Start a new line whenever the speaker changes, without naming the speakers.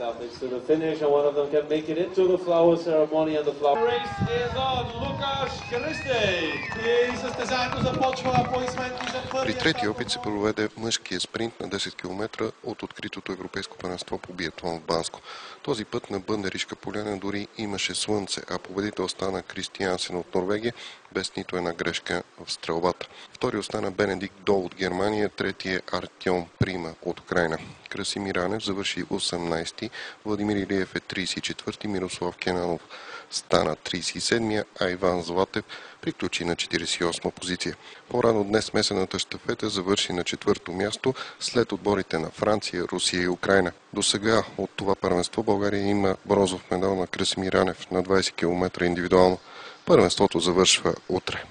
athletes to the finish, and one of them can make it into the flower ceremony and the flower
race is on. Лукаш Христей. И състезанието започва. Аплодисменти за първия.
При третия опит се проведе мъжкия спринт на 10 км от откритото европейско първенство по биатлон в Банско. Този път на Бънеришка поляна дори имаше слънце, а победител стана Кристиансен от Норвегия без нито една грешка в стрелбата. Втори остана Бенедикт Дол от Германия, третия Артем Прима от Украйна. Красимир Ранев завърши 18-ти, Владимир Илиев е 34-ти, Мирослав Кенанов стана 37-я, а Иван Златев приключи на 48-ма позиция. По-рано днес смесената щафета завърши на 4-то място след отборите на Франция, Русия и Украйна. До сега от това първенство България има бронзов медал на Красимир Ранев на 20 км индивидуално. Първенството завършва утре.